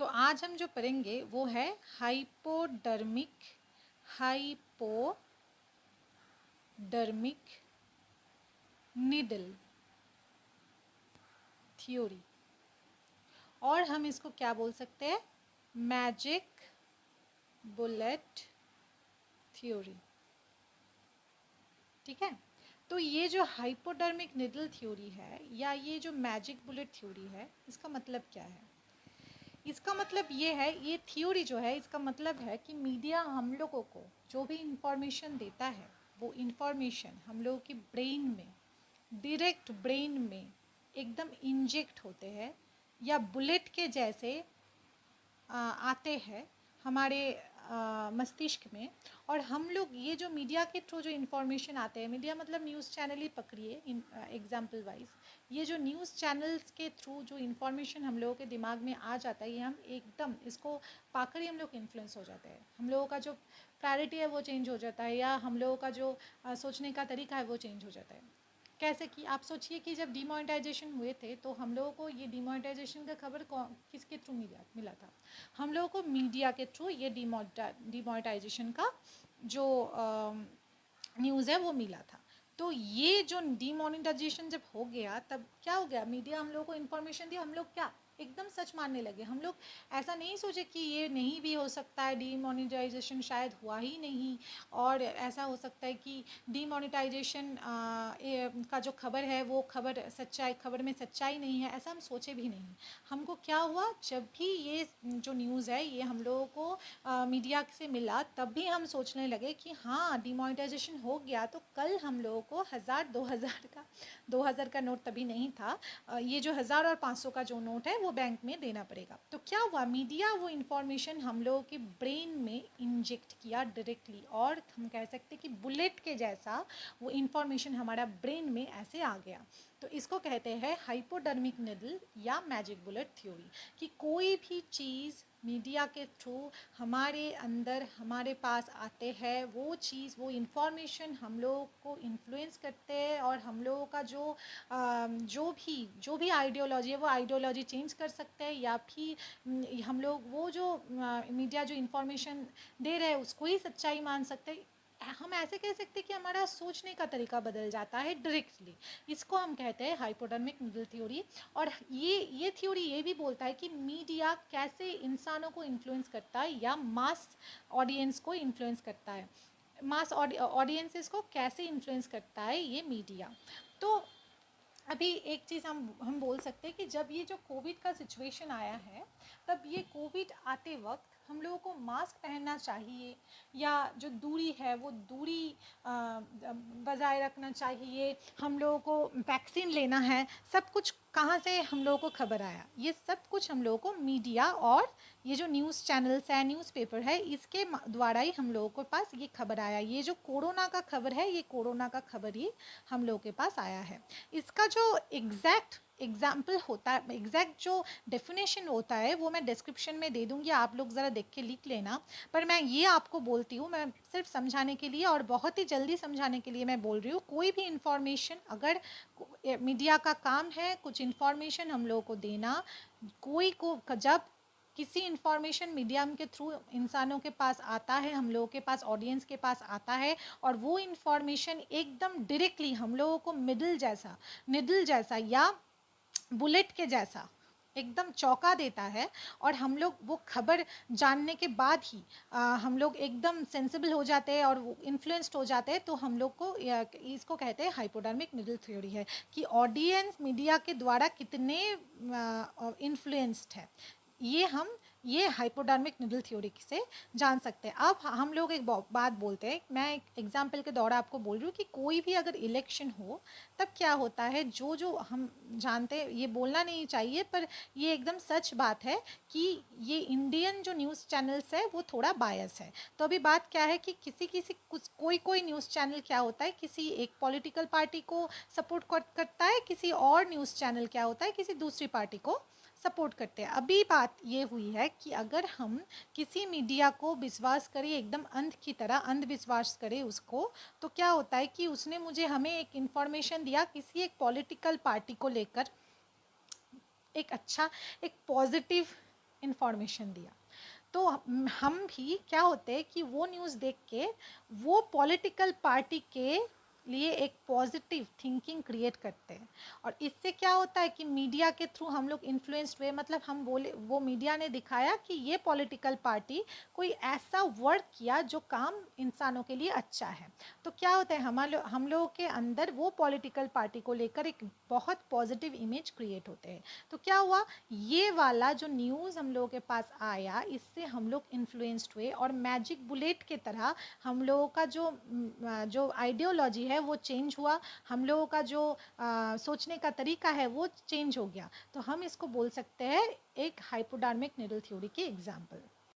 तो आज हम जो पढ़ेंगे वो है हाइपोडर्मिक निडल थ्योरी, और हम इसको क्या बोल सकते हैं, मैजिक बुलेट थ्योरी। ठीक है, तो ये जो हाइपोडर्मिक निडल थ्योरी है या ये जो मैजिक बुलेट थ्योरी है, इसका मतलब क्या है? इसका मतलब ये है, ये थ्योरी जो है इसका मतलब है कि मीडिया हम लोगों को जो भी इंफॉर्मेशन देता है वो इंफॉर्मेशन हम लोगों की ब्रेन में, डायरेक्ट ब्रेन में एकदम इंजेक्ट होते हैं या बुलेट के जैसे आते हैं हमारे मस्तिष्क में। और हम लोग ये जो मीडिया के थ्रू जो इन्फॉर्मेशन आते हैं, मीडिया मतलब न्यूज़ चैनल ही पकड़िए एग्जाम्पल वाइज, ये जो न्यूज़ चैनल्स के थ्रू जो इन्फॉर्मेशन हम लोगों के दिमाग में आ जाता है, ये हम एकदम इसको पाकर ही हम लोग इन्फ्लुएंस हो जाते हैं। हम लोगों का जो प्रायोरिटी है वो चेंज हो जाता है, या हम लोगों का जो सोचने का तरीका है वो चेंज हो जाता है। कैसे कि आप सोचिए कि जब डिमोनेटाइजेशन हुए थे तो हम लोगों को ये डिमोनेटाइजेशन का खबर किसके थ्रू मिला था? हम लोगों को मीडिया के थ्रू ये डिमोनेटाइजेशन का जो न्यूज़ है वो मिला था। तो ये जो डिमोनेटाइजेशन जब हो गया तब क्या हो गया, मीडिया हम लोग को इन्फॉर्मेशन दिया, हम लोग क्या एकदम सच मानने लगे। हम लोग ऐसा नहीं सोचे कि ये नहीं भी हो सकता है, डिमोनेटाइजेशन शायद हुआ ही नहीं, और ऐसा हो सकता है कि डिमोनेटाइजेशन का जो खबर है वो खबर में सच्चाई नहीं है, ऐसा हम सोचे भी नहीं। हमको क्या हुआ, जब भी ये जो न्यूज़ है ये हम लोगों को मीडिया से मिला तब भी हम सोचने लगे कि हाँ डिमोनेटाइजेशन हो गया तो कल हम लोगों को 1000 का नोट तभी नहीं था, ये जो 1000 और 500 का जो नोट है वो बैंक में देना पड़ेगा। तो क्या हुआ, मीडिया वो इन्फॉर्मेशन हम लोगों के ब्रेन में इंजेक्ट किया डायरेक्टली, और हम कह सकते कि बुलेट के जैसा वो इन्फॉर्मेशन हमारा ब्रेन में ऐसे आ गया। तो इसको कहते हैं हाइपोडर्मिक निडल या मैजिक बुलेट थ्योरी, कि कोई भी चीज़ मीडिया के थ्रू हमारे अंदर हमारे पास आते हैं, वो चीज़ वो इन्फॉर्मेशन हम लोगों को इन्फ्लुएंस करते हैं, और हम लोगों का जो भी आइडियोलॉजी है वो आइडियोलॉजी चेंज कर सकते हैं, या फिर हम लोग वो जो मीडिया जो इन्फॉर्मेशन दे रहे हैं उसको ही सच्चाई मान सकते हैं। हम ऐसे कह सकते हैं कि हमारा सोचने का तरीका बदल जाता है डायरेक्टली। इसको हम कहते हैं हाइपोडर्मिक निडल थ्योरी। और ये थ्योरी ये भी बोलता है कि मीडिया कैसे इंसानों को इन्फ्लुएंस करता है या मास ऑडियंस को इन्फ्लुएंस करता है, मास ऑडियंसेस को कैसे इन्फ्लुएंस करता है ये मीडिया। तो अभी एक चीज़ हम बोल सकते हैं कि जब ये जो कोविड का सिचुएशन आया है, तब ये कोविड आते वक्त हम लोगों को मास्क पहनना चाहिए, या जो दूरी है वो दूरी बजाय रखना चाहिए, हम लोगों को वैक्सीन लेना है, सब कुछ कहाँ से हम लोगों को खबर आया? ये सब कुछ हम लोगों को मीडिया और ये जो न्यूज़ चैनल्स है, न्यूज़पेपर है, इसके द्वारा ही हम लोगों के पास ये खबर आया। ये जो कोरोना का खबर है, ये कोरोना का खबर ही हम लोगों के पास आया है। इसका जो एग्जैक्ट एग्जाम्पल होता है, एग्जैक्ट जो डेफिनेशन होता है वो मैं डिस्क्रिप्शन में दे दूँगी, आप लोग ज़रा देख के लिख लेना। पर मैं ये आपको बोलती हूँ, मैं सिर्फ समझाने के लिए और बहुत ही जल्दी समझाने के लिए मैं बोल रही हूँ, कोई भी इन्फॉर्मेशन अगर मीडिया का काम है कुछ इन्फॉर्मेशन हम लोगों को देना, कोई को जब किसी इन्फॉर्मेशन मीडियम के थ्रू इंसानों के पास आता है, हम लोगों के पास ऑडियंस के पास आता है, और वो इन्फॉर्मेशन एकदम डायरेक्टली हम लोगों को निडल जैसा या बुलेट के जैसा एकदम चौंका देता है, और हम लोग वो खबर जानने के बाद ही हम लोग एकदम सेंसिबल हो जाते हैं और इन्फ्लुएंस्ड हो जाते हैं, तो हम लोग को इसको कहते हैं हाइपोडर्मिक निडल थ्योरी है, कि ऑडियंस मीडिया के द्वारा कितने इन्फ्लुएंस्ड है, ये हाइपोडर्मिक निडल थ्योरी से जान सकते हैं। अब हम लोग एक बात बोलते हैं, मैं एक एग्जाम्पल के दौरा आपको बोल रही हूँ कि कोई भी अगर इलेक्शन हो तब क्या होता है, जो हम जानते हैं, ये बोलना नहीं चाहिए पर ये एकदम सच बात है कि ये इंडियन जो न्यूज़ चैनल्स है वो थोड़ा बायस है। तो अभी बात क्या है कि कोई न्यूज़ चैनल क्या होता है, किसी एक पॉलिटिकल पार्टी को सपोर्ट करता है, किसी और न्यूज़ चैनल क्या होता है किसी दूसरी पार्टी को सपोर्ट करते हैं। अभी बात ये हुई है कि अगर हम किसी मीडिया को विश्वास करें, एकदम अंध की तरह अंधविश्वास करें उसको, तो क्या होता है कि उसने हमें एक इन्फॉर्मेशन दिया किसी एक पॉलिटिकल पार्टी को लेकर, एक अच्छा, एक पॉजिटिव इन्फॉर्मेशन दिया। तो हम भी क्या होते हैं कि वो न्यूज़ देख के वो पॉलिटिकल पार्टी के लिए एक पॉजिटिव थिंकिंग क्रिएट करते हैं, और इससे क्या होता है कि मीडिया के थ्रू हम लोग इन्फ्लुएंस्ड हुए, मतलब हम बोले, वो मीडिया ने दिखाया कि ये पॉलिटिकल पार्टी कोई ऐसा वर्क किया जो काम इंसानों के लिए अच्छा है। तो क्या होता है, हम लोगों के अंदर वो पॉलिटिकल पार्टी को लेकर एक बहुत पॉजिटिव इमेज क्रिएट होते हैं। तो क्या हुआ, ये वाला जो न्यूज़ हम लोगों के पास आया, इससे हम लोग इन्फ्लुएंस्ड हुए, और मैजिक बुलेट के तरह हम लोगों का जो आइडियोलॉजी है वो चेंज हुआ, हम लोगों का जो सोचने का तरीका है वो चेंज हो गया। तो हम इसको बोल सकते हैं एक हाइपोडार्मिक नीडल थ्योरी के एग्जाम्पल।